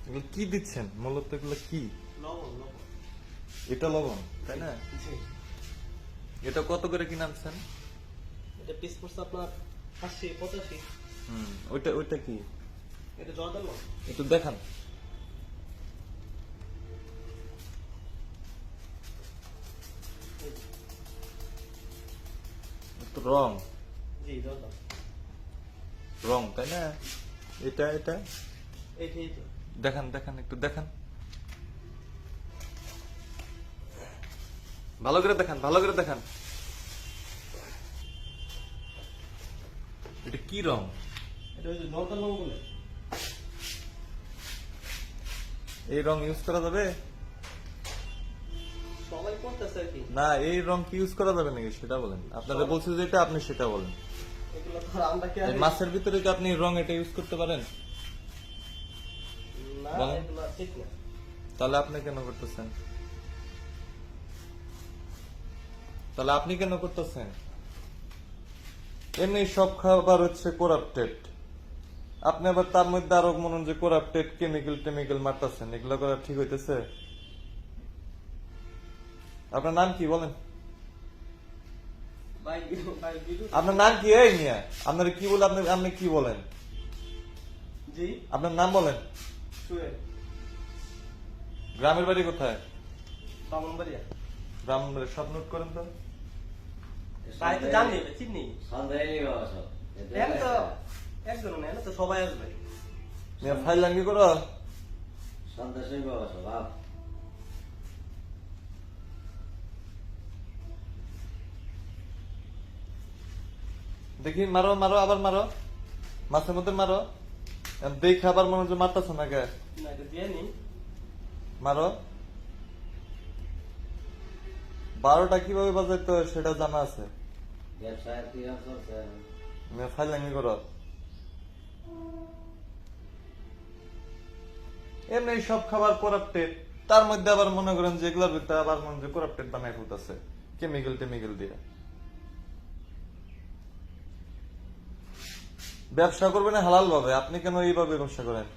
এগুলো কি দিচ্ছেন মূলত? এগুলো কি? লবণ লবণ। এটা লবণ, তাই না? জি। এটা কত করে কিনে আনছেন? এটা পিস পড়ছে আপনার 80 85। ওইটা ওইটা কি? এটা জর্দান লবণ। একটু দেখান। একটু রং জি জর্দান। রং, তাই না? এটা এটা এই তো। দেখান দেখান, একটু দেখান, ভালো করে দেখান, ভালো করে দেখান। এটা কি রং? এটা ওই যে জর্দান লবণ বলে। এই রং ইউজ করা যাবে? সবাই করতেছে আর কি। না, এই রং কি ইউজ করা যাবে নাকি সেটা বলেন। আপনারা বলছে যেটা, আপনি সেটা বলেন। এগুলো তো আর আমরা কি আর এই মাছের ভিতরে কি আপনি রং এটা ইউজ করতে পারেন? না, বলেন। এগুলো ঠিক না। তাহলে আপনি কেন করতেছেন? তাহলে আপনি কেন করতেছেন? এমনি সব খাবার হচ্ছে করাপ্টেড, আপনি আবার তার মধ্যে আরো মনে হয় যে করাপ্টেড কেমিক্যাল টেমিক্যাল মারতেছেন। এগুলো করা ঠিক হইতেছে? আপনার নাম কি বলেন? ভাই ভাই বিদ্যুৎ। আপনার নাম কি? এই মিয়া, আপনার কি বলে? আপনি আপনি কি বলেন? জি আপনার নাম বলেন। শুয়ে গ্রামের বাড়ি কোথায়? বামনবাড়িয়া। ব্রাহ্মণবাড়ি। সব নোট করেন তো। তাই তো জানি চিনি। সন্দেহই বাবা সব। এখন তো একজন না, তো সবাই আসবে। মিয়া ফাইল লাঙ্গি করো। সন্দেশই বাবা সব আপ। দেখি, মারো মারো, আবার মারো, মাছের মধ্যে মারো। দেখে আবার মনে হচ্ছে মারতেছ না কে? না এটা দিয়ে নি। মারো। 12টা কিভাবে বাজাইতে হয় সেটা জানা আছে। ব্যবসায় কি আর চলছে? মিয়া ফাইল লাঙ্গি করো। এমনি সব খাবার করাপ্টেড, তার মধ্যে আবার মনে করেন যে এগুলোর ভিতরে আবার মনে যে করাপ্টেড বানাই ফেলতেছে কেমিক্যাল টেমিক্যাল দিয়ে। ব্যবসা করবেন হালাল ভাবে, আপনি কেন এইভাবে ব্যবসা করেন?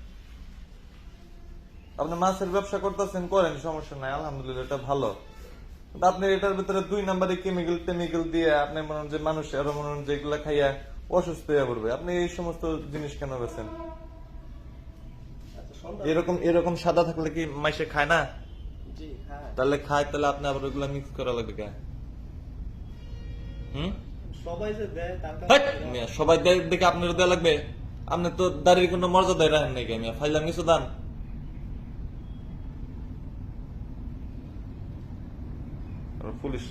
আপনি মাছের ব্যবসা করতেছেন, করেন, সমস্যা নাই, আলহামদুলিল্লাহ, এটা ভালো। কিন্তু আপনি এটার ভিতরে 2 নাম্বারে কেমিক্যাল টেমিক্যাল দিয়ে আপনি মনে হয় যে মানুষ আরো মনে হয় যে এগুলা খাইয়া অসুস্থ হয়ে পড়বে। আপনি এই সমস্ত জিনিস কেন বেছেন? আচ্ছা সন্ধ্যা। এরকম এরকম সাদা থাকলে কি মাইসে খায় না? জি হ্যাঁ। তাহলে খায়, তাহলে আপনি আবার ওগুলা মিক্স করা লাগবে কে? সবাই যে দেয় তার হাট! কাছে মিয়া, সবাই দেখে আপনার দেওয়া লাগবে? আপনি তো দাঁড়িয়ে কোনো মর্যাদায় রাখেন নাকি? মিয়া ফাইলাম কিছু দান। পুলিশ